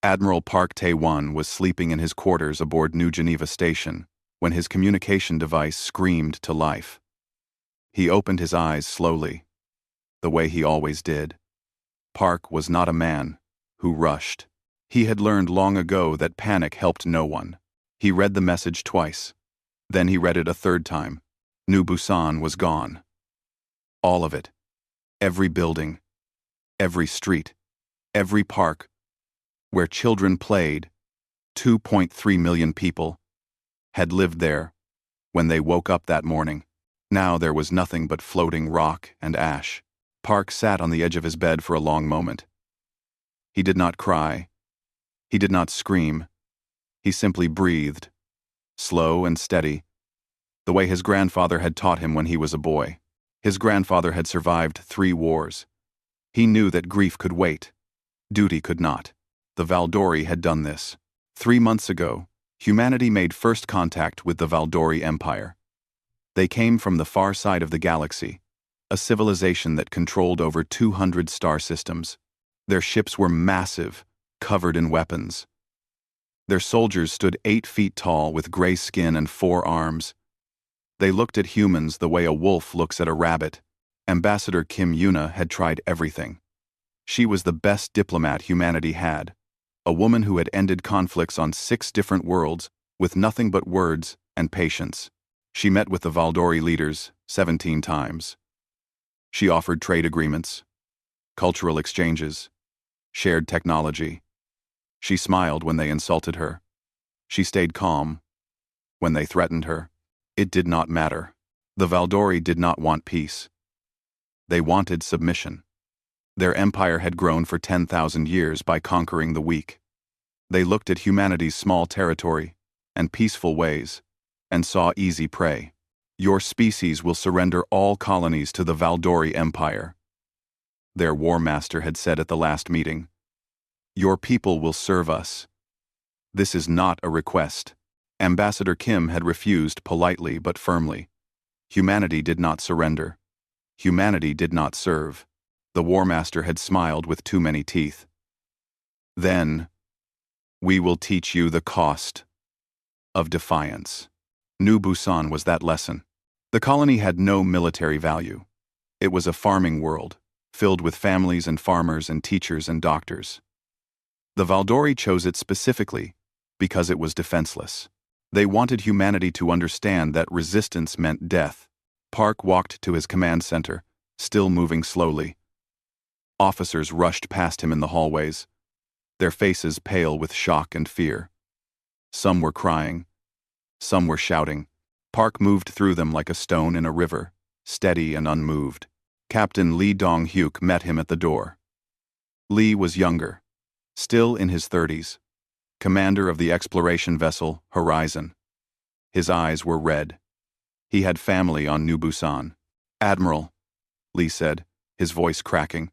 Admiral Park Tae-won was sleeping in his quarters aboard New Geneva Station when his communication device screamed to life. He opened his eyes slowly, the way he always did. Park was not a man who rushed. He had learned long ago that panic helped no one. He read the message twice. Then he read it a third time. New Busan was gone. All of it. Every building. Every street. Every park. Where children played. 2.3 million people had lived there when they woke up that morning. Now there was nothing but floating rock and ash. Park sat on the edge of his bed for a long moment. He did not cry. He did not scream. He simply breathed, slow and steady, the way his grandfather had taught him when he was a boy. His grandfather had survived 3 wars. He knew that grief could wait. Duty could not. The Valdori had done this. 3 months ago, humanity made first contact with the Valdori Empire. They came from the far side of the galaxy, a civilization that controlled over 200 star systems. Their ships were massive, covered in weapons. Their soldiers stood 8 feet tall with gray skin and 4 arms. They looked at humans the way a wolf looks at a rabbit. Ambassador Kim Yuna had tried everything. She was the best diplomat humanity had, a woman who had ended conflicts on 6 different worlds with nothing but words and patience. She met with the Valdori leaders 17 times. She offered trade agreements, cultural exchanges, shared technology. She smiled when they insulted her. She stayed calm when they threatened her. It did not matter. The Valdori did not want peace. They wanted submission. Their empire had grown for 10,000 years by conquering the weak. They looked at humanity's small territory and peaceful ways and saw easy prey. Your species will surrender all colonies to the Valdori Empire, their war master had said at the last meeting. Your people will serve us. This is not a request. Ambassador Kim had refused politely but firmly. Humanity did not surrender. Humanity did not serve. The war master had smiled with too many teeth. Then, we will teach you the cost of defiance. New Busan was that lesson. The colony had no military value. It was a farming world, filled with families and farmers and teachers and doctors. The Valdori chose it specifically because it was defenseless. They wanted humanity to understand that resistance meant death. Park walked to his command center, still moving slowly. Officers rushed past him in the hallways, their faces pale with shock and fear. Some were crying. Some were shouting. Park moved through them like a stone in a river, steady and unmoved. Captain Lee Dong-hyuk met him at the door. Lee was younger, still in his 30s, commander of the exploration vessel Horizon. His eyes were red. He had family on New Busan. Admiral, Lee said, his voice cracking.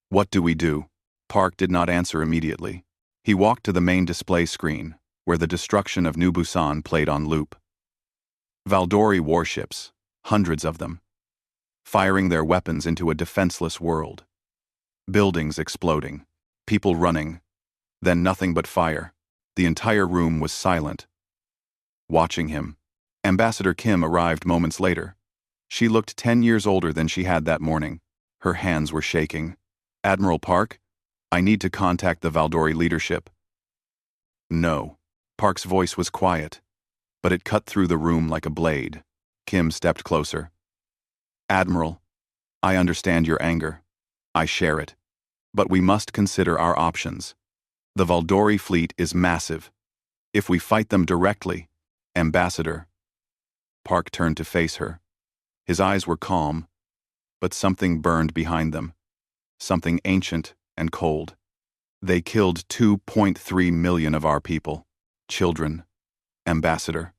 What do we do? Park did not answer immediately. He walked to the main display screen, where the destruction of New Busan played on loop. Valdori warships, hundreds of them, firing their weapons into a defenseless world. Buildings exploding, people running, then nothing but fire. The entire room was silent. Watching him, Ambassador Kim arrived moments later. She looked 10 years older than she had that morning. Her hands were shaking. Admiral Park, I need to contact the Valdori leadership. No. Park's voice was quiet, but it cut through the room like a blade. Kim stepped closer. Admiral, I understand your anger. I share it. But we must consider our options. The Valdori fleet is massive. If we fight them directly, Ambassador. Park turned to face her. His eyes were calm, but something burned behind them. Something ancient and cold. They killed 2.3 million of our people. Children. Ambassador.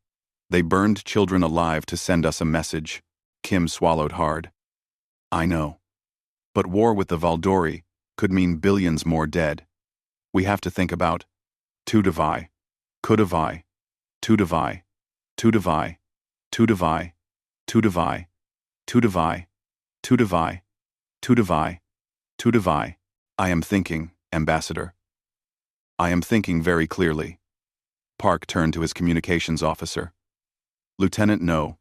They burned children alive to send us a message. Kim swallowed hard. I know. But war with the Valdori could mean billions more dead. We have to think about Tudavai, Kudavai, Tudavai, Tudavai, Tudavai, Tudavai, Tudavai, Tudavai, Tudavai, Tudavai. I am thinking, Ambassador. I am thinking very clearly. Park turned to his communications officer. Lieutenant No.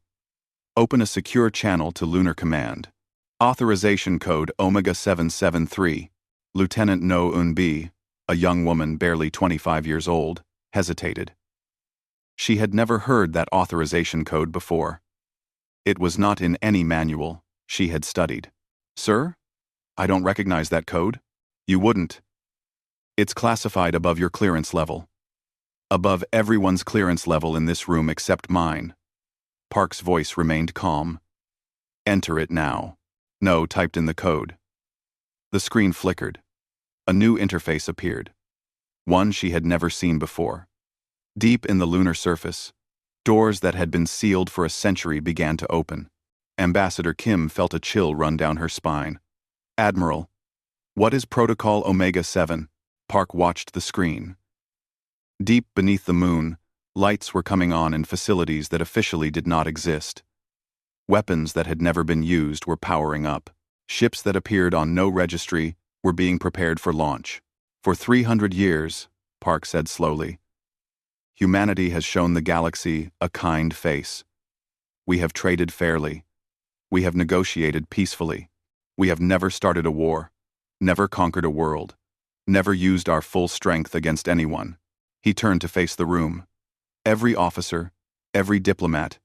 Open a secure channel to Lunar Command. Authorization code Omega 773. Lieutenant No Unbi, a young woman barely 25 years old, hesitated. She had never heard that authorization code before. It was not in any manual she had studied. Sir? I don't recognize that code. You wouldn't. It's classified above your clearance level. Above everyone's clearance level in this room except mine. Park's voice remained calm. Enter it now. No typed in the code. The screen flickered. A new interface appeared. One she had never seen before. Deep in the lunar surface, doors that had been sealed for a century began to open. Ambassador Kim felt a chill run down her spine. Admiral, what is Protocol Omega 7? Park watched the screen. Deep beneath the moon, lights were coming on in facilities that officially did not exist. Weapons that had never been used were powering up. Ships that appeared on no registry were being prepared for launch. For 300 years, Park said slowly, humanity has shown the galaxy a kind face. We have traded fairly. We have negotiated peacefully. We have never started a war, never conquered a world, never used our full strength against anyone. He turned to face the room. Every officer, every diplomat,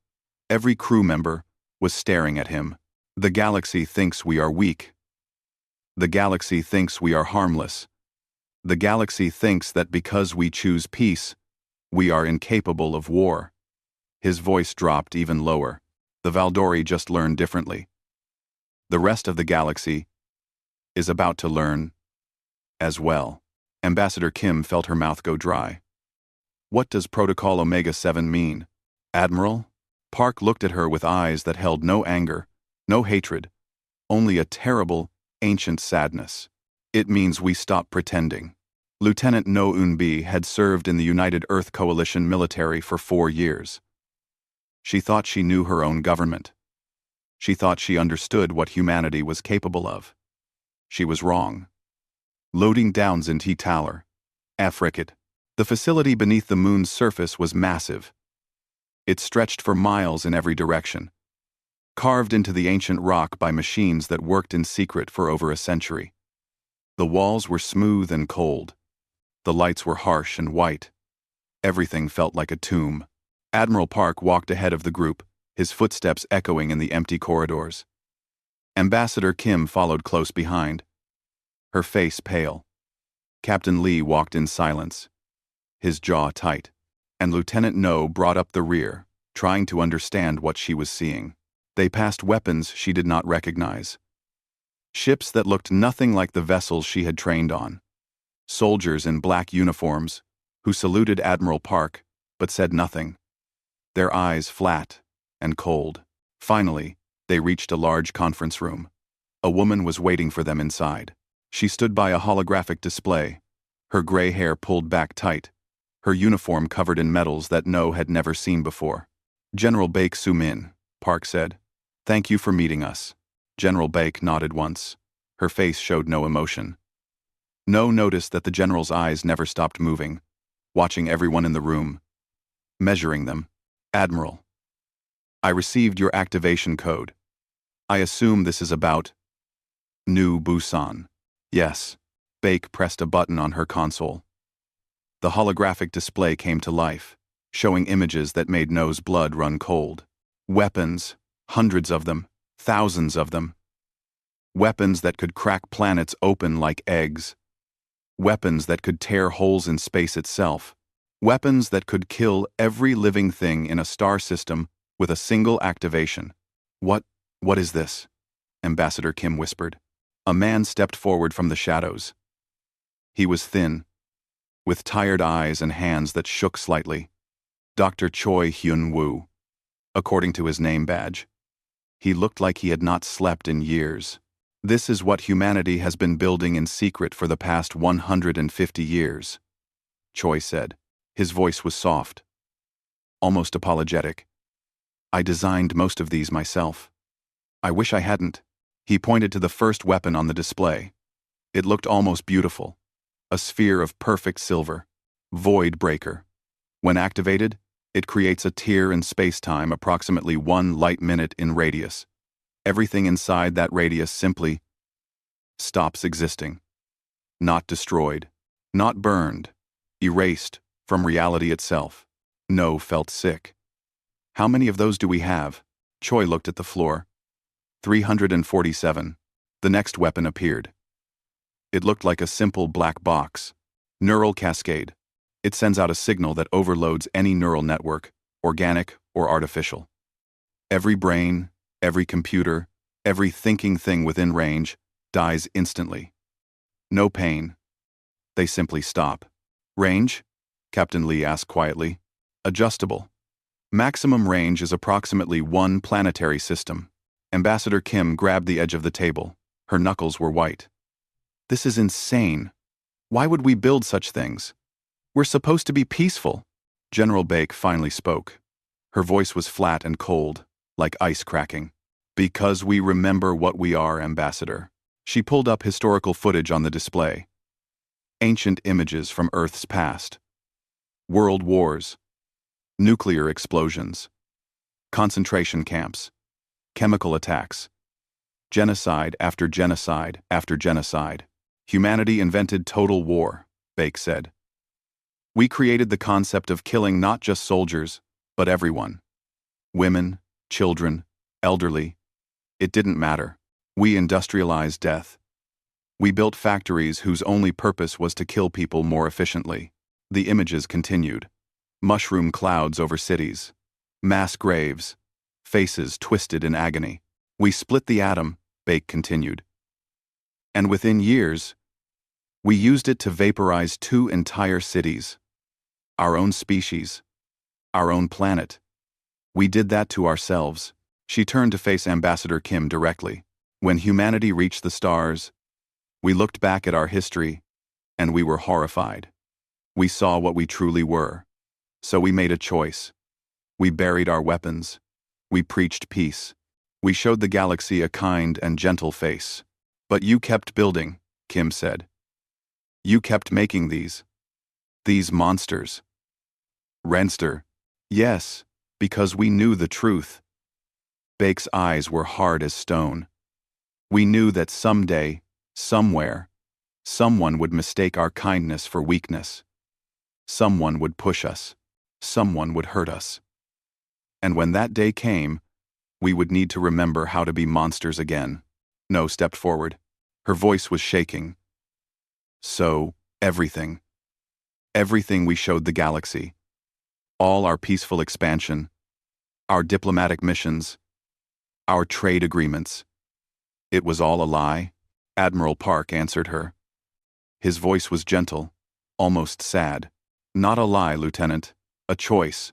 every crew member was staring at him. The galaxy thinks we are weak. The galaxy thinks we are harmless. The galaxy thinks that because we choose peace, we are incapable of war. His voice dropped even lower. The Valdori just learned differently. The rest of the galaxy is about to learn as well. Ambassador Kim felt her mouth go dry. What does Protocol Omega 7 mean? Admiral? Park looked at her with eyes that held no anger, no hatred, only a terrible, ancient sadness. It means we stop pretending. Lieutenant No Unbi had served in the United Earth Coalition military for 4 years. She thought she knew her own government. She thought she understood what humanity was capable of. She was wrong. Loading downs in T-Tower. Afrikit. The facility beneath the moon's surface was massive. It stretched for miles in every direction, carved into the ancient rock by machines that worked in secret for over a century. The walls were smooth and cold. The lights were harsh and white. Everything felt like a tomb. Admiral Park walked ahead of the group, his footsteps echoing in the empty corridors. Ambassador Kim followed close behind, her face pale. Captain Lee walked in silence, his jaw tight, and Lieutenant No brought up the rear, trying to understand what she was seeing. They passed weapons she did not recognize. Ships that looked nothing like the vessels she had trained on. Soldiers in black uniforms, who saluted Admiral Park, but said nothing. Their eyes flat and cold. Finally, they reached a large conference room. A woman was waiting for them inside. She stood by a holographic display, her gray hair pulled back tight, her uniform covered in medals that No had never seen before. General Baek Soo-min, Park said. Thank you for meeting us. General Baek nodded once. Her face showed no emotion. No noticed that the general's eyes never stopped moving, watching everyone in the room, measuring them. Admiral, I received your activation code. I assume this is about New Busan. Yes. Baek pressed a button on her console. The holographic display came to life, showing images that made No's blood run cold. Weapons, hundreds of them, thousands of them. Weapons that could crack planets open like eggs. Weapons that could tear holes in space itself. Weapons that could kill every living thing in a star system with a single activation. What is this? Ambassador Kim whispered. A man stepped forward from the shadows. He was thin, with tired eyes and hands that shook slightly. Dr. Choi Hyun-woo, according to his name badge. He looked like he had not slept in years. This is what humanity has been building in secret for the past 150 years, Choi said. His voice was soft, almost apologetic. I designed most of these myself. I wish I hadn't. He pointed to the first weapon on the display. It looked almost beautiful. A sphere of perfect silver. Void Breaker. When activated, it creates a tear in space-time approximately 1 light-minute in radius. Everything inside that radius simply stops existing. Not destroyed. Not burned. Erased from reality itself. No felt sick. How many of those do we have? Choi looked at the floor. 347. The next weapon appeared. It looked like a simple black box. Neural cascade. It sends out a signal that overloads any neural network, organic or artificial. Every brain, every computer, every thinking thing within range dies instantly. No pain. They simply stop. Range? Captain Lee asked quietly. Adjustable. Maximum range is approximately 1 planetary system. Ambassador Kim grabbed the edge of the table. Her knuckles were white. This is insane. Why would we build such things? We're supposed to be peaceful. General Baek finally spoke. Her voice was flat and cold, like ice cracking. Because we remember what we are, Ambassador. She pulled up historical footage on the display. Ancient images from Earth's past. World wars. Nuclear explosions. Concentration camps. Chemical attacks. Genocide after genocide after genocide. Humanity invented total war, Baek said. We created the concept of killing not just soldiers, but everyone. Women, children, elderly. It didn't matter. We industrialized death. We built factories whose only purpose was to kill people more efficiently. The images continued. Mushroom clouds over cities. Mass graves. Faces twisted in agony. We split the atom, Baek continued. And within years, we used it to vaporize 2 entire cities. Our own species. Our own planet. We did that to ourselves. She turned to face Ambassador Kim directly. When humanity reached the stars, we looked back at our history, and we were horrified. We saw what we truly were. So we made a choice. We buried our weapons. We preached peace. We showed the galaxy a kind and gentle face. But you kept building, Kim said. You kept making these monsters. Renster. Yes, because we knew the truth. Baek's eyes were hard as stone. We knew that someday, somewhere, someone would mistake our kindness for weakness. Someone would push us. Someone would hurt us. And when that day came, we would need to remember how to be monsters again. No stepped forward. Her voice was shaking. So, everything we showed the galaxy, all our peaceful expansion, our diplomatic missions, our trade agreements, it was all a lie? Admiral Park answered her. His voice was gentle, almost sad. Not a lie, Lieutenant, a choice.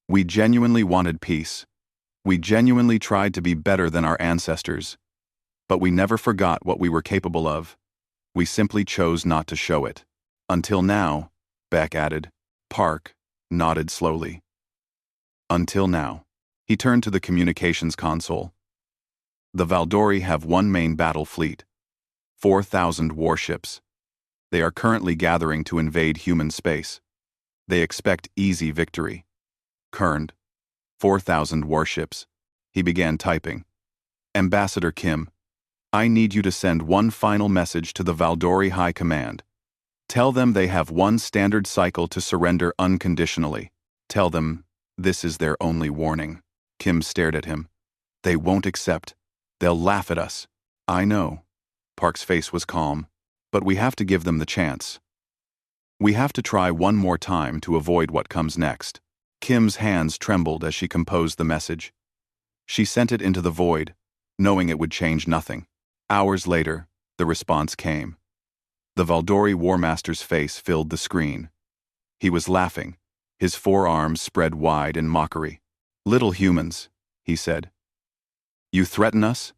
We genuinely wanted peace. We genuinely tried to be better than our ancestors. But we never forgot what we were capable of. We simply chose not to show it. Until now, Baek added. Park nodded slowly. Until now. He turned to the communications console. The Valdori have 1 main battle fleet. 4,000 warships. They are currently gathering to invade human space. They expect easy victory. Kerned. 4,000 warships. He began typing. Ambassador Kim, I need you to send 1 final message to the Valdori High Command. Tell them they have 1 standard cycle to surrender unconditionally. Tell them this is their only warning. Kim stared at him. They won't accept. They'll laugh at us. I know. Park's face was calm. But we have to give them the chance. We have to try 1 more time to avoid what comes next. Kim's hands trembled as she composed the message. She sent it into the void, knowing it would change nothing. Hours later, the response came. The Valdori War Master's face filled the screen. He was laughing, his forearms spread wide in mockery. Little humans, he said. You threaten us?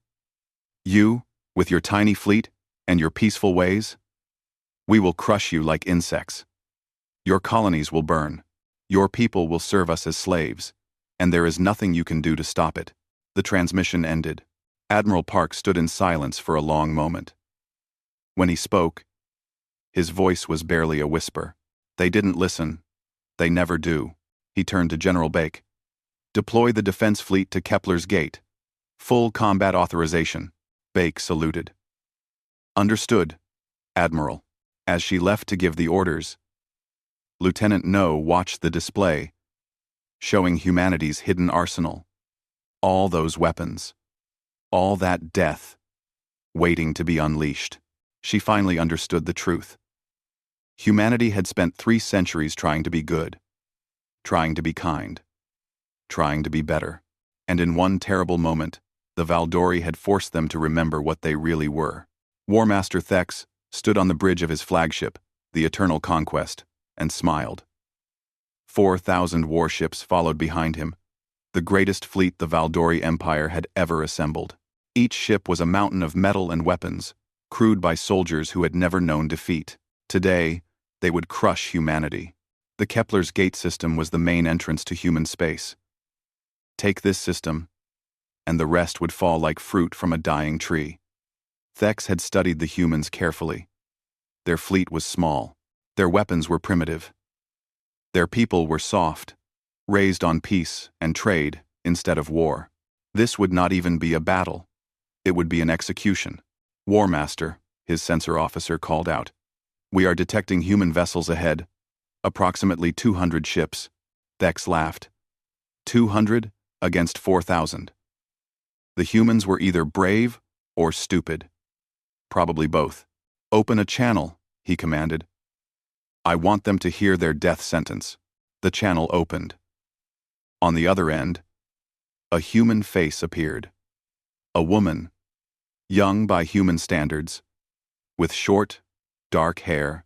You, with your tiny fleet and your peaceful ways? We will crush you like insects. Your colonies will burn. Your people will serve us as slaves, and there is nothing you can do to stop it. The transmission ended. Admiral Park stood in silence for a long moment. When he spoke, His voice was barely a whisper. They didn't listen. They never do. He turned to General Bake. Deploy the defense fleet to Kepler's Gate. Full combat authorization. Bake saluted. Understood, Admiral. As she left to give the orders, Lieutenant No watched the display, showing humanity's hidden arsenal. All those weapons. All that death, waiting to be unleashed. She finally understood the truth. Humanity had spent 3 centuries trying to be good, trying to be kind, trying to be better. And in one terrible moment, the Valdori had forced them to remember what they really were. War Master Thex stood on the bridge of his flagship, the Eternal Conquest, and smiled. 4,000 warships followed behind him, the greatest fleet the Valdori Empire had ever assembled. Each ship was a mountain of metal and weapons, crewed by soldiers who had never known defeat. Today, they would crush humanity. The Kepler's Gate system was the main entrance to human space. Take this system, and the rest would fall like fruit from a dying tree. Thex had studied the humans carefully. Their fleet was small. Their weapons were primitive. Their people were soft, raised on peace and trade instead of war. This would not even be a battle. It would be an execution. War Master, his sensor officer called out. We are detecting human vessels ahead. Approximately 200 ships. Thex laughed. 200 against 4,000. The humans were either brave or stupid. Probably both. Open a channel, he commanded. I want them to hear their death sentence. The channel opened. On the other end, a human face appeared. A woman, young by human standards, with short, dark hair,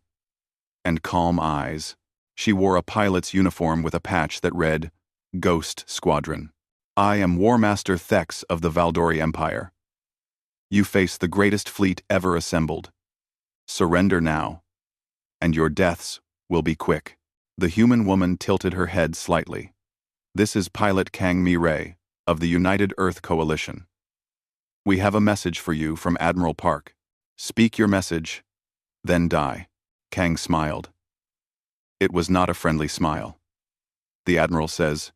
and calm eyes. She wore a pilot's uniform with a patch that read, Ghost Squadron. I am War Master Thex of the Valdori Empire. You face the greatest fleet ever assembled. Surrender now, and your deaths will be quick. The human woman tilted her head slightly. This is Pilot Kang Mi-Ray, of the United Earth Coalition. We have a message for you from Admiral Park. Speak your message, then die. Kang smiled. It was not a friendly smile. The Admiral says,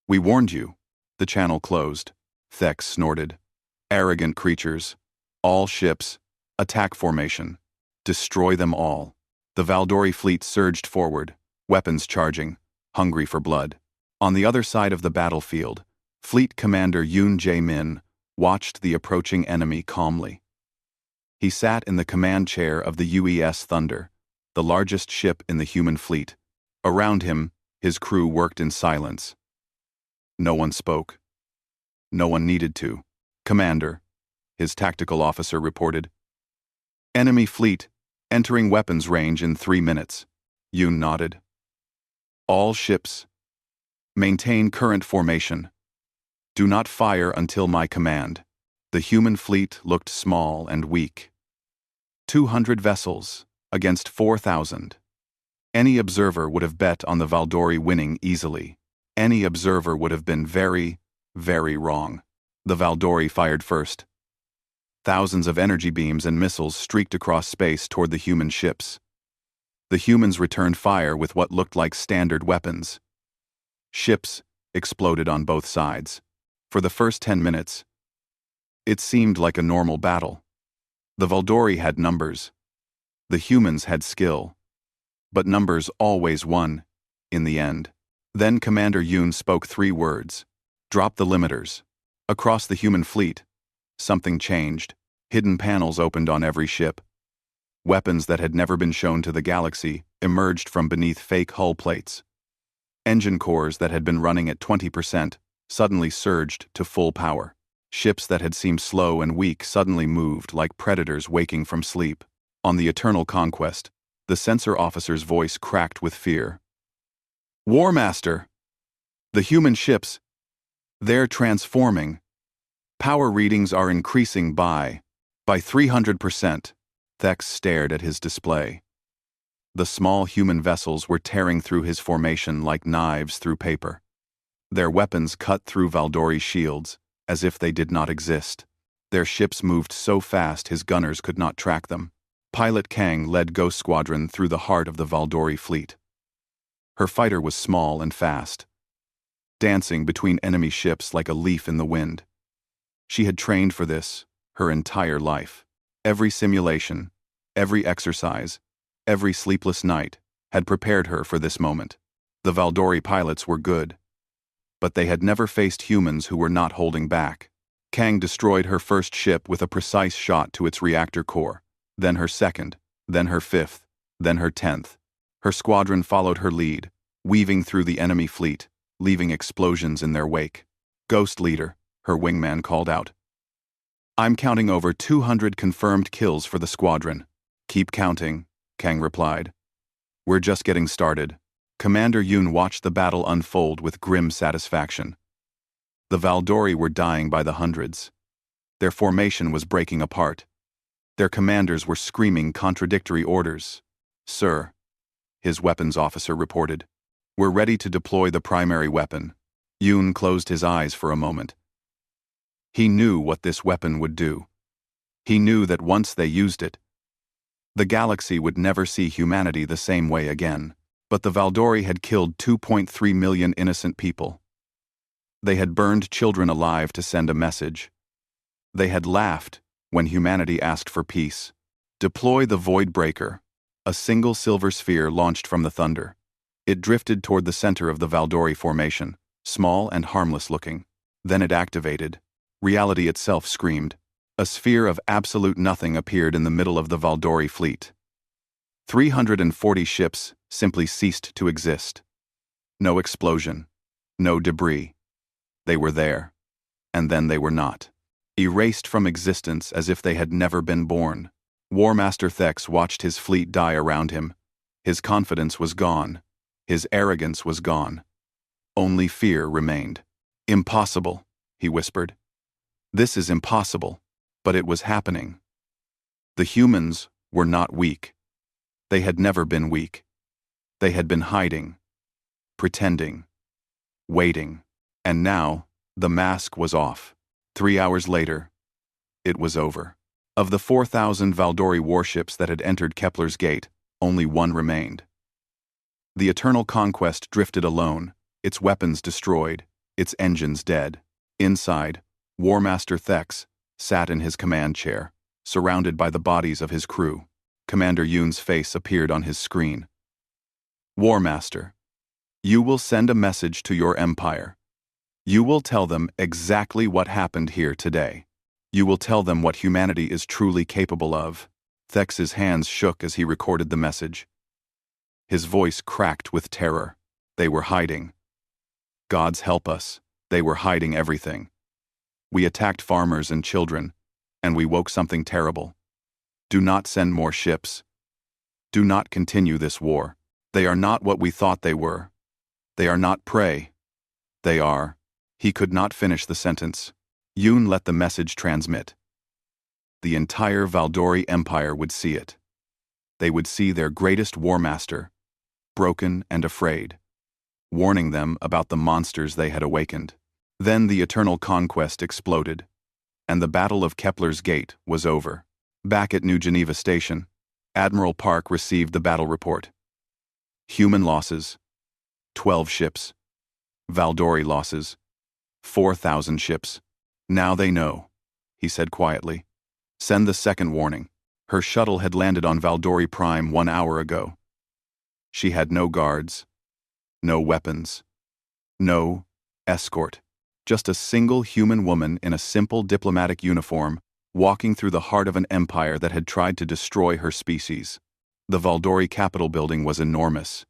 We warned you. The channel closed. Thex snorted. Arrogant creatures. All ships. Attack formation. Destroy them all. The Valdori fleet surged forward, weapons charging, hungry for blood. On the other side of the battlefield, Fleet Commander Yoon Jae-min watched the approaching enemy calmly. He sat in the command chair of the UES Thunder, the largest ship in the human fleet. Around him, his crew worked in silence. No one spoke. No one needed to. Commander, his tactical officer reported. Enemy fleet, entering weapons range in 3 minutes. Yoon nodded. All ships. Maintain current formation. Do not fire until my command. The human fleet looked small and weak. 200 vessels against 4,000. Any observer would have bet on the Valdori winning easily. Any observer would have been very, very wrong. The Valdori fired first. Thousands of energy beams and missiles streaked across space toward the human ships. The humans returned fire with what looked like standard weapons. Ships exploded on both sides. For the first 10 minutes, it seemed like a normal battle. The Valdori had numbers. The humans had skill. But numbers always won, in the end. Then Commander Yoon spoke 3 words. Drop the limiters. Across the human fleet, something changed. Hidden panels opened on every ship. Weapons that had never been shown to the galaxy emerged from beneath fake hull plates. Engine cores that had been running at 20% suddenly surged to full power. Ships that had seemed slow and weak suddenly moved like predators waking from sleep. On the Eternal Conquest, the sensor officer's voice cracked with fear. War Master! The human ships, they're transforming. Power readings are increasing by 300%. Thex stared at his display. The small human vessels were tearing through his formation like knives through paper. Their weapons cut through Valdori's shields, as if they did not exist. Their ships moved so fast his gunners could not track them. Pilot Kang led Ghost Squadron through the heart of the Valdori fleet. Her fighter was small and fast, dancing between enemy ships like a leaf in the wind. She had trained for this her entire life. Every simulation, every exercise, every sleepless night had prepared her for this moment. The Valdori pilots were good, but they had never faced humans who were not holding back. Kang destroyed her first ship with a precise shot to its reactor core, then her second, then her fifth, then her 10th. Her squadron followed her lead, weaving through the enemy fleet, leaving explosions in their wake. Ghost Leader, her wingman called out. I'm counting over 200 confirmed kills for the squadron. Keep counting, Kang replied. We're just getting started. Commander Yoon watched the battle unfold with grim satisfaction. The Valdori were dying by the hundreds. Their formation was breaking apart. Their commanders were screaming contradictory orders. Sir, his weapons officer reported. We're ready to deploy the primary weapon. Yoon closed his eyes for a moment. He knew what this weapon would do. He knew that once they used it, the galaxy would never see humanity the same way again. But the Valdori had killed 2.3 million innocent people. They had burned children alive to send a message. They had laughed when humanity asked for peace. Deploy the Void Breaker. A single silver sphere launched from the thunder. It drifted toward the center of the Valdori formation, small and harmless looking. Then it activated. Reality itself screamed. A sphere of absolute nothing appeared in the middle of the Valdori fleet. 340 ships simply ceased to exist. No explosion, no debris. They were there, and then they were not. Erased from existence as if they had never been born. War Master Thex watched his fleet die around him. His confidence was gone. His arrogance was gone. Only fear remained. Impossible, he whispered. This is impossible, but it was happening. The humans were not weak. They had never been weak. They had been hiding, pretending, waiting, and now the mask was off. 3 hours later, it was over. Of the 4,000 Valdori warships that had entered Kepler's gate, only one remained. The Eternal Conquest drifted alone, its weapons destroyed, its engines dead. Inside, War Master Thex sat in his command chair, surrounded by the bodies of his crew. Commander Yoon's face appeared on his screen. War Master, you will send a message to your empire. You will tell them exactly what happened here today. You will tell them what humanity is truly capable of. Thex's hands shook as he recorded the message. His voice cracked with terror. They were hiding. Gods help us, they were hiding everything. We attacked farmers and children, and we woke something terrible. Do not send more ships. Do not continue this war. They are not what we thought they were. They are not prey. They are. He could not finish the sentence. Yoon let the message transmit. The entire Valdori Empire would see it. They would see their greatest war master, broken and afraid, warning them about the monsters they had awakened. Then the Eternal Conquest exploded, and the Battle of Kepler's Gate was over. Back at New Geneva Station, Admiral Park received the battle report. Human losses, 12 ships. Valdori losses, 4,000 ships. Now they know, he said quietly. Send the second warning. Her shuttle had landed on Valdori Prime 1 hour ago. She had no guards, no weapons, no escort. Just a single human woman in a simple diplomatic uniform walking through the heart of an empire that had tried to destroy her species. The Valdori Capitol building was enormous.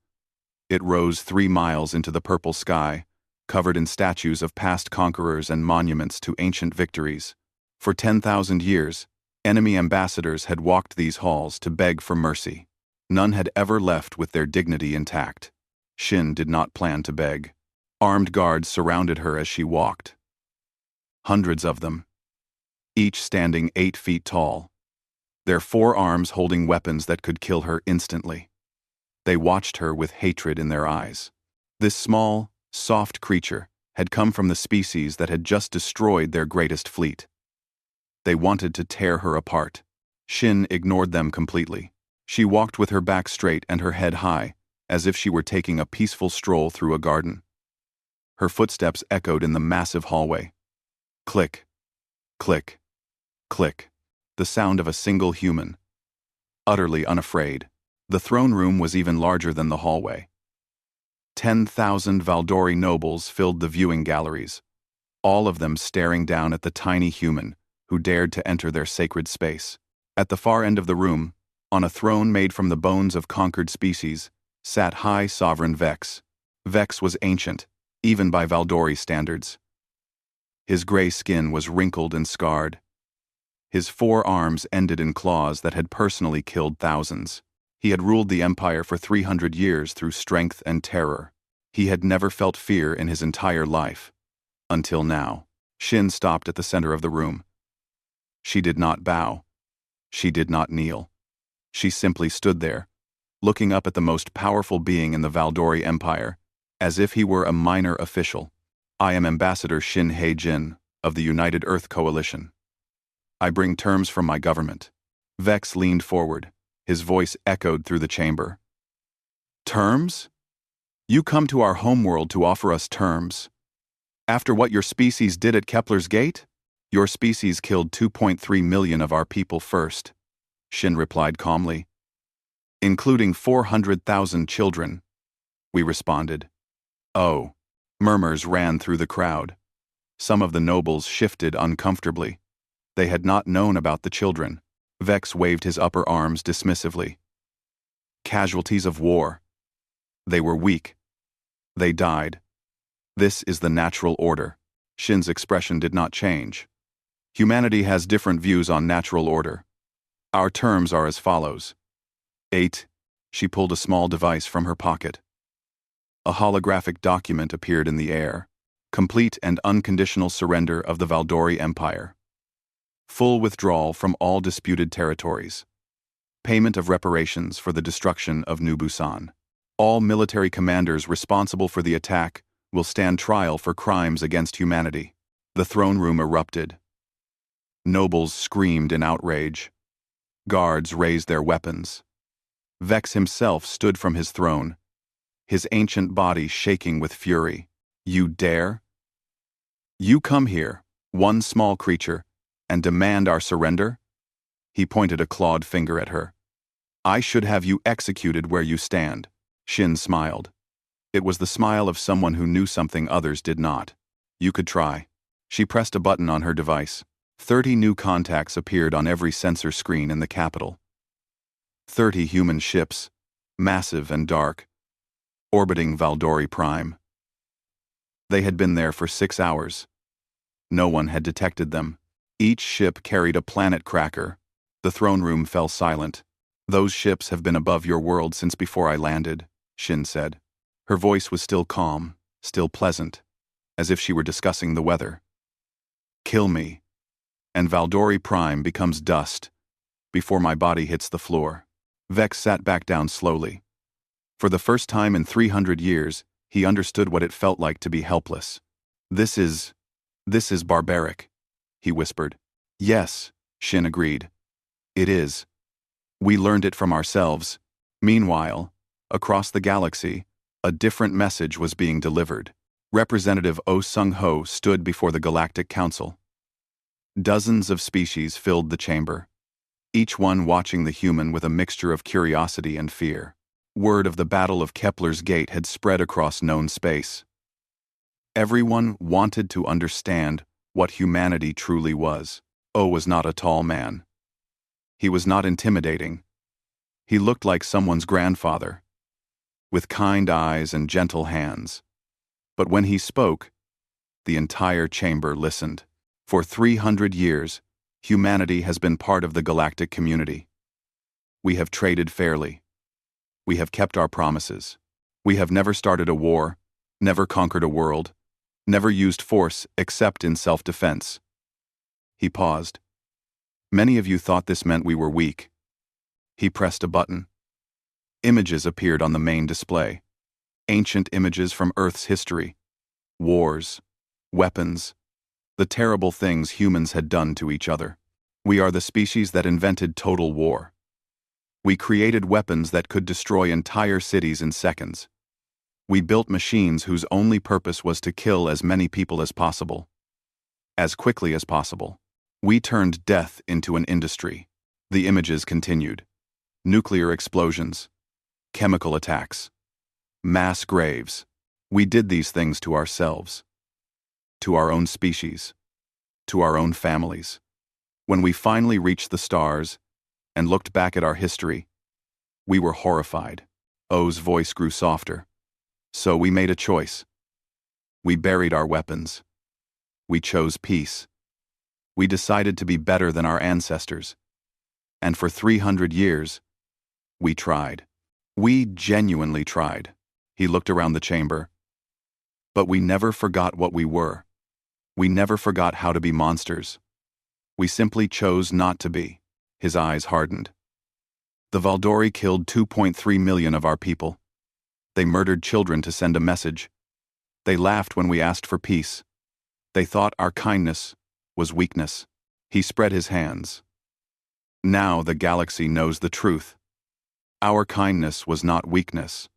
It rose 3 miles into the purple sky, covered in statues of past conquerors and monuments to ancient victories. For 10,000 years, enemy ambassadors had walked these halls to beg for mercy. None had ever left with their dignity intact. Shin did not plan to beg. Armed guards surrounded her as she walked. Hundreds of them, each standing 8 feet tall, their forearms holding weapons that could kill her instantly. They watched her with hatred in their eyes. This small, soft creature had come from the species that had just destroyed their greatest fleet. They wanted to tear her apart. Shin ignored them completely. She walked with her back straight and her head high, as if she were taking a peaceful stroll through a garden. Her footsteps echoed in the massive hallway. Click, click, click. The sound of a single human. Utterly unafraid. The throne room was even larger than the hallway. 10,000 Valdori nobles filled the viewing galleries, all of them staring down at the tiny human who dared to enter their sacred space. At the far end of the room, on a throne made from the bones of conquered species, sat High Sovereign Vex. Vex was ancient, even by Valdori standards. His gray skin was wrinkled and scarred. His 4 arms ended in claws that had personally killed thousands. He had ruled the empire for 300 years through strength and terror. He had never felt fear in his entire life. Until now. Shin stopped at the center of the room. She did not bow. She did not kneel. She simply stood there, looking up at the most powerful being in the Valdori Empire, as if he were a minor official. I am Ambassador Shin Hei-jin of the United Earth Coalition. I bring terms from my government. Vex leaned forward. His voice echoed through the chamber. Terms? You come to our homeworld to offer us terms. After what your species did at Kepler's Gate? Your species killed 2.3 million of our people first, Shin replied calmly. Including 400,000 children, we responded. Oh. Murmurs ran through the crowd. Some of the nobles shifted uncomfortably. They had not known about the children. Vex waved his upper arms dismissively. Casualties of war. They were weak. They died. This is the natural order. Shin's expression did not change. Humanity has different views on natural order. Our terms are as follows. 8. She pulled a small device from her pocket. A holographic document appeared in the air. Complete and unconditional surrender of the Valdori Empire. Full withdrawal from all disputed territories. Payment of reparations for the destruction of New Busan. All military commanders responsible for the attack will stand trial for crimes against humanity. The throne room erupted. Nobles screamed in outrage. Guards raised their weapons. Vex himself stood from his throne, his ancient body shaking with fury. You dare? You come here, one small creature, and demand our surrender? He pointed a clawed finger at her. I should have you executed where you stand. Shin smiled. It was the smile of someone who knew something others did not. You could try. She pressed a button on her device. 30 new contacts appeared on every sensor screen in the capital. 30 human ships, massive and dark, orbiting Valdori Prime. They had been there for 6 hours. No one had detected them. Each ship carried a planet cracker. The throne room fell silent. Those ships have been above your world since before I landed, Shin said. Her voice was still calm, still pleasant, as if she were discussing the weather. Kill me, and Valdori Prime becomes dust before my body hits the floor. Vex sat back down slowly. For the first time in 300 years, he understood what it felt like to be helpless. This is barbaric, he whispered. Yes, Shin agreed. It is. We learned it from ourselves. Meanwhile, across the galaxy, a different message was being delivered. Representative Oh Sung-ho stood before the Galactic Council. Dozens of species filled the chamber, each one watching the human with a mixture of curiosity and fear. Word of the Battle of Kepler's Gate had spread across known space. Everyone wanted to understand what humanity truly was. Oh was not a tall man. He was not intimidating. He looked like someone's grandfather, with kind eyes and gentle hands. But when he spoke, the entire chamber listened. For 300 years, humanity has been part of the galactic community. We have traded fairly. We have kept our promises. We have never started a war, never conquered a world, never used force except in self-defense. He paused. Many of you thought this meant we were weak. He pressed a button. Images appeared on the main display. Ancient images from Earth's history. Wars, weapons, the terrible things humans had done to each other. We are the species that invented total war. We created weapons that could destroy entire cities in seconds. We built machines whose only purpose was to kill as many people as possible, as quickly as possible. We turned death into an industry. The images continued. Nuclear explosions, chemical attacks, mass graves. We did these things to ourselves, to our own species, to our own families. When we finally reached the stars and looked back at our history, we were horrified. O's voice grew softer. So we made a choice. We buried our weapons. We chose peace. We decided to be better than our ancestors. And for 300 years, we tried. We genuinely tried. He looked around the chamber. But we never forgot what we were. We never forgot how to be monsters. We simply chose not to be. His eyes hardened. The Valdori killed 2.3 million of our people. They murdered children to send a message. They laughed when we asked for peace. They thought our kindness was weakness. He spread his hands. Now the galaxy knows the truth. Our kindness was not weakness.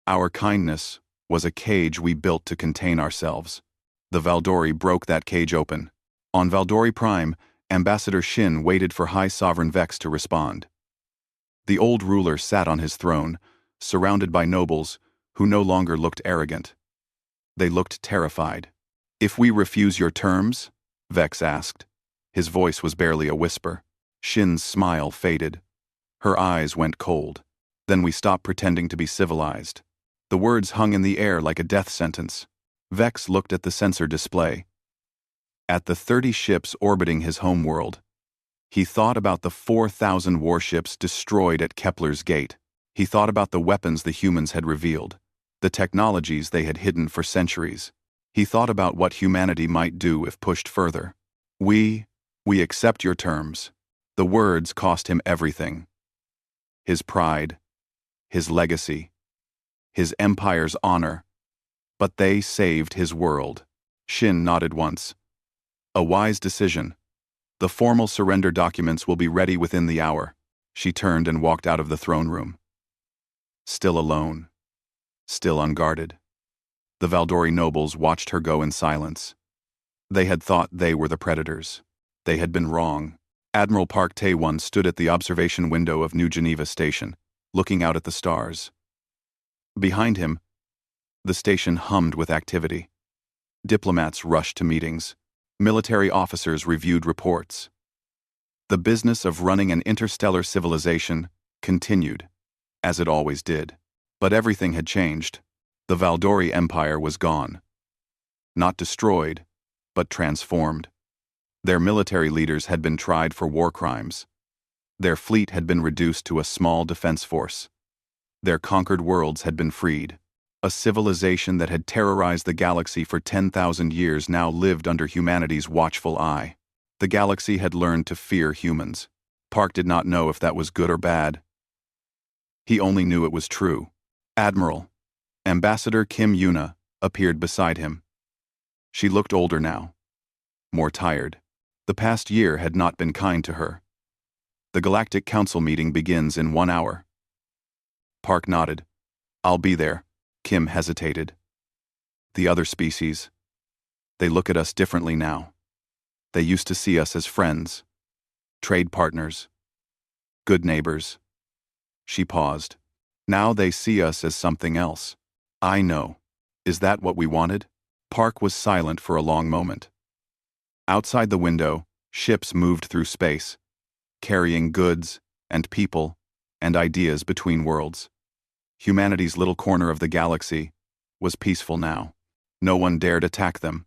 Our kindness was a cage we built to contain ourselves. The Valdori broke that cage open. On Valdori Prime, Ambassador Shin waited for High Sovereign Vex to respond. The old ruler sat on his throne, surrounded by nobles who no longer looked arrogant. They looked terrified. "If we refuse your terms?" Vex asked. His voice was barely a whisper. Shin's smile faded. Her eyes went cold. "Then we stop pretending to be civilized." The words hung in the air like a death sentence. Vex looked at the sensor display. At the 30 ships orbiting his homeworld. He thought about the 4,000 warships destroyed at Kepler's gate. He thought about the weapons the humans had revealed, the technologies they had hidden for centuries. He thought about what humanity might do if pushed further. We accept your terms." The words cost him everything. His pride, his legacy, his empire's honor. But they saved his world. Shin nodded once. "A wise decision. The formal surrender documents will be ready within the hour." She turned and walked out of the throne room. Still alone. Still unguarded. The Valdori nobles watched her go in silence. They had thought they were the predators. They had been wrong. Admiral Park Tae-won stood at the observation window of New Geneva Station, looking out at the stars. Behind him, the station hummed with activity. Diplomats rushed to meetings. Military officers reviewed reports. The business of running an interstellar civilization continued, as it always did. But everything had changed. The Valdori Empire was gone. Not destroyed, but transformed. Their military leaders had been tried for war crimes. Their fleet had been reduced to a small defense force. Their conquered worlds had been freed. A civilization that had terrorized the galaxy for 10,000 years now lived under humanity's watchful eye. The galaxy had learned to fear humans. Park did not know if that was good or bad. He only knew it was true. Admiral, Ambassador Kim Yuna, appeared beside him. She looked older now, more tired. The past year had not been kind to her. "The Galactic Council meeting begins in 1 hour." Park nodded. "I'll be there." Kim hesitated. "The other species. They look at us differently now. They used to see us as friends, trade partners, good neighbors." She paused. "Now they see us as something else." "I know. Is that what we wanted?" Park was silent for a long moment. Outside the window, ships moved through space, carrying goods and people and ideas between worlds. Humanity's little corner of the galaxy was peaceful now. No one dared attack them.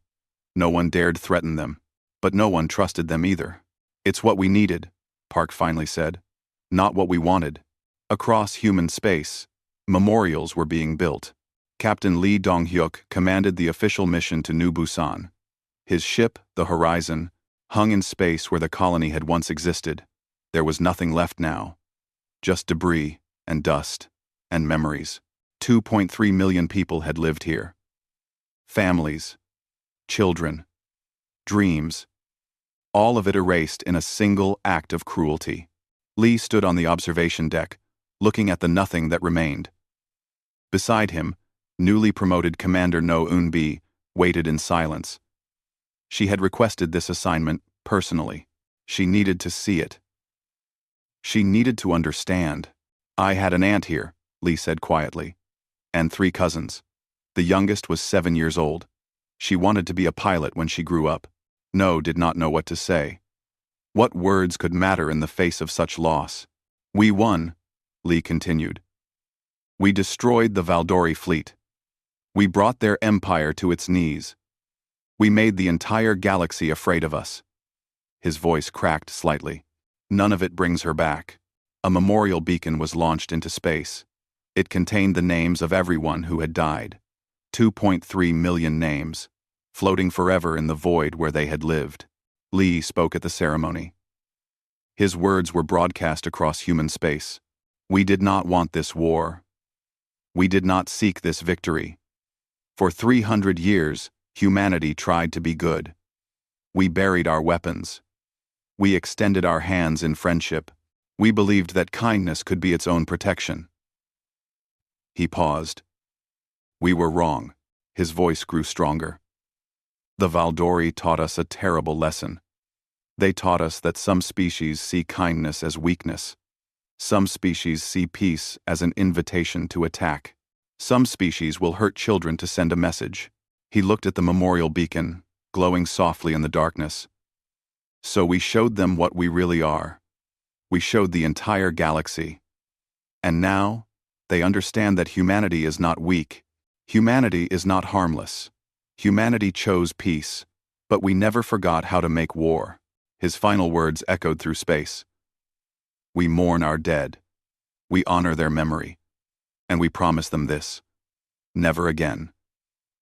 No one dared threaten them. But no one trusted them either. "It's what we needed," Park finally said. "Not what we wanted." Across human space, memorials were being built. Captain Lee Dong-hyuk commanded the official mission to New Busan. His ship, the Horizon, hung in space where the colony had once existed. There was nothing left now. Just debris and dust and memories. 2.3 million people had lived here. Families, children, dreams, all of it erased in a single act of cruelty. Lee stood on the observation deck, looking at the nothing that remained. Beside him, newly promoted Commander No Eunbi waited in silence. She had requested this assignment personally. She needed to see it. She needed to understand. "I had an aunt here," Lee said quietly, "and 3 cousins. The youngest was 7 years old. She wanted to be a pilot when she grew up." No did not know what to say. What words could matter in the face of such loss? "We won," Lee continued. "We destroyed the Valdori fleet. We brought their empire to its knees. We made the entire galaxy afraid of us." His voice cracked slightly. "None of it brings her back." A memorial beacon was launched into space. It contained the names of everyone who had died. 2.3 million names, floating forever in the void where they had lived. Lee spoke at the ceremony. His words were broadcast across human space. "We did not want this war. We did not seek this victory. For 300 years, humanity tried to be good. We buried our weapons. We extended our hands in friendship. We believed that kindness could be its own protection." He paused. "We were wrong." His voice grew stronger. "The Valdori taught us a terrible lesson. They taught us that some species see kindness as weakness. Some species see peace as an invitation to attack. Some species will hurt children to send a message." He looked at the memorial beacon, glowing softly in the darkness. "So we showed them what we really are. We showed the entire galaxy. And now, they understand that humanity is not weak. Humanity is not harmless. Humanity chose peace, but we never forgot how to make war." His final words echoed through space. "We mourn our dead. We honor their memory. And we promise them this: never again.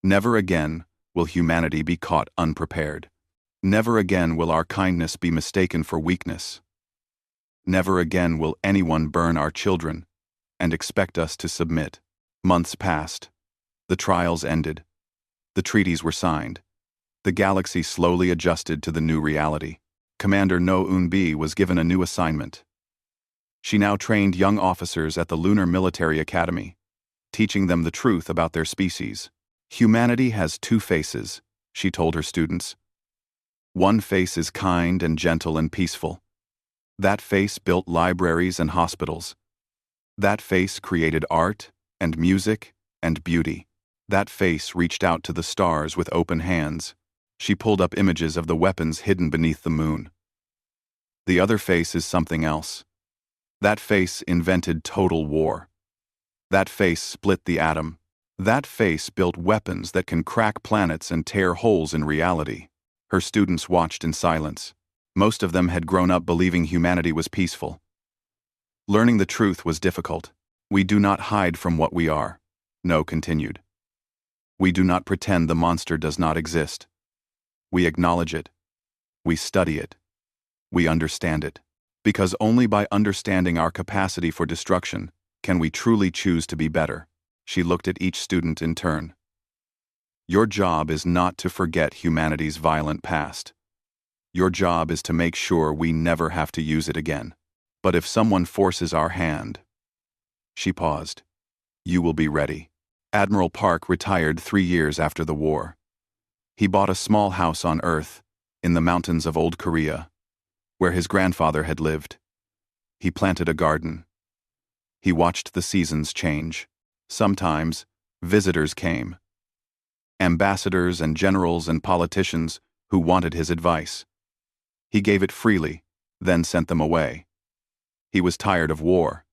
Never again will humanity be caught unprepared. Never again will our kindness be mistaken for weakness. Never again will anyone burn our children and expect us to submit." Months passed. The trials ended. The treaties were signed. The galaxy slowly adjusted to the new reality. Commander No Eunbi was given a new assignment. She now trained young officers at the Lunar Military Academy, teaching them the truth about their species. "Humanity has 2 faces," she told her students. "One face is kind and gentle and peaceful. That face built libraries and hospitals. That face created art and music and beauty. That face reached out to the stars with open hands." She pulled up images of the weapons hidden beneath the moon. "The other face is something else. That face invented total war. That face split the atom. That face built weapons that can crack planets and tear holes in reality." Her students watched in silence. Most of them had grown up believing humanity was peaceful. Learning the truth was difficult. "We do not hide from what we are," No continued. "We do not pretend the monster does not exist. We acknowledge it. We study it. We understand it. Because only by understanding our capacity for destruction can we truly choose to be better." She looked at each student in turn. "Your job is not to forget humanity's violent past. Your job is to make sure we never have to use it again. But if someone forces our hand—" She paused. "You will be ready." Admiral Park retired 3 years after the war. He bought a small house on Earth, in the mountains of Old Korea, where his grandfather had lived. He planted a garden. He watched the seasons change. Sometimes, visitors came. Ambassadors and generals and politicians who wanted his advice. He gave it freely, then sent them away. He was tired of war.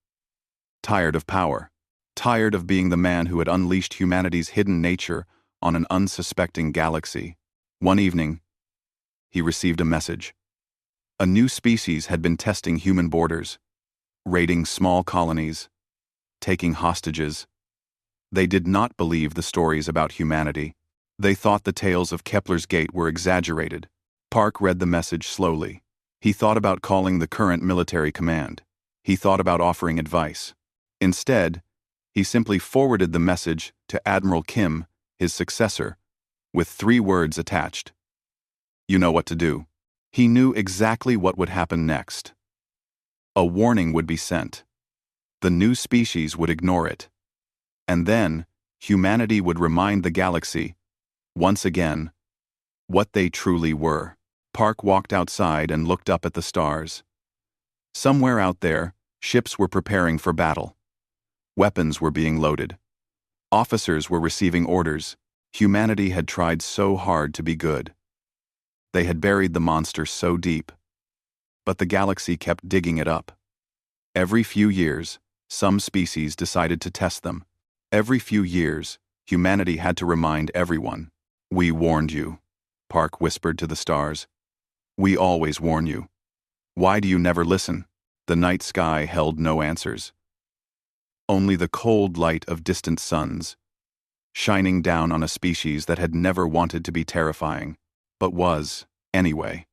Tired of power. Tired of being the man who had unleashed humanity's hidden nature on an unsuspecting galaxy. One evening, he received a message. A new species had been testing human borders, raiding small colonies, taking hostages. They did not believe the stories about humanity. They thought the tales of Kepler's Gate were exaggerated. Park read the message slowly. He thought about calling the current military command. He thought about offering advice. Instead, he simply forwarded the message to Admiral Kim, his successor, with 3 words attached. "You know what to do." He knew exactly what would happen next. A warning would be sent. The new species would ignore it. And then, humanity would remind the galaxy, once again, what they truly were. Park walked outside and looked up at the stars. Somewhere out there, ships were preparing for battle. Weapons were being loaded. Officers were receiving orders. Humanity had tried so hard to be good. They had buried the monster so deep. But the galaxy kept digging it up. Every few years, some species decided to test them. Every few years, humanity had to remind everyone. "We warned you," Park whispered to the stars. "We always warn you. Why do you never listen?" The night sky held no answers. Only the cold light of distant suns, shining down on a species that had never wanted to be terrifying, but was, anyway.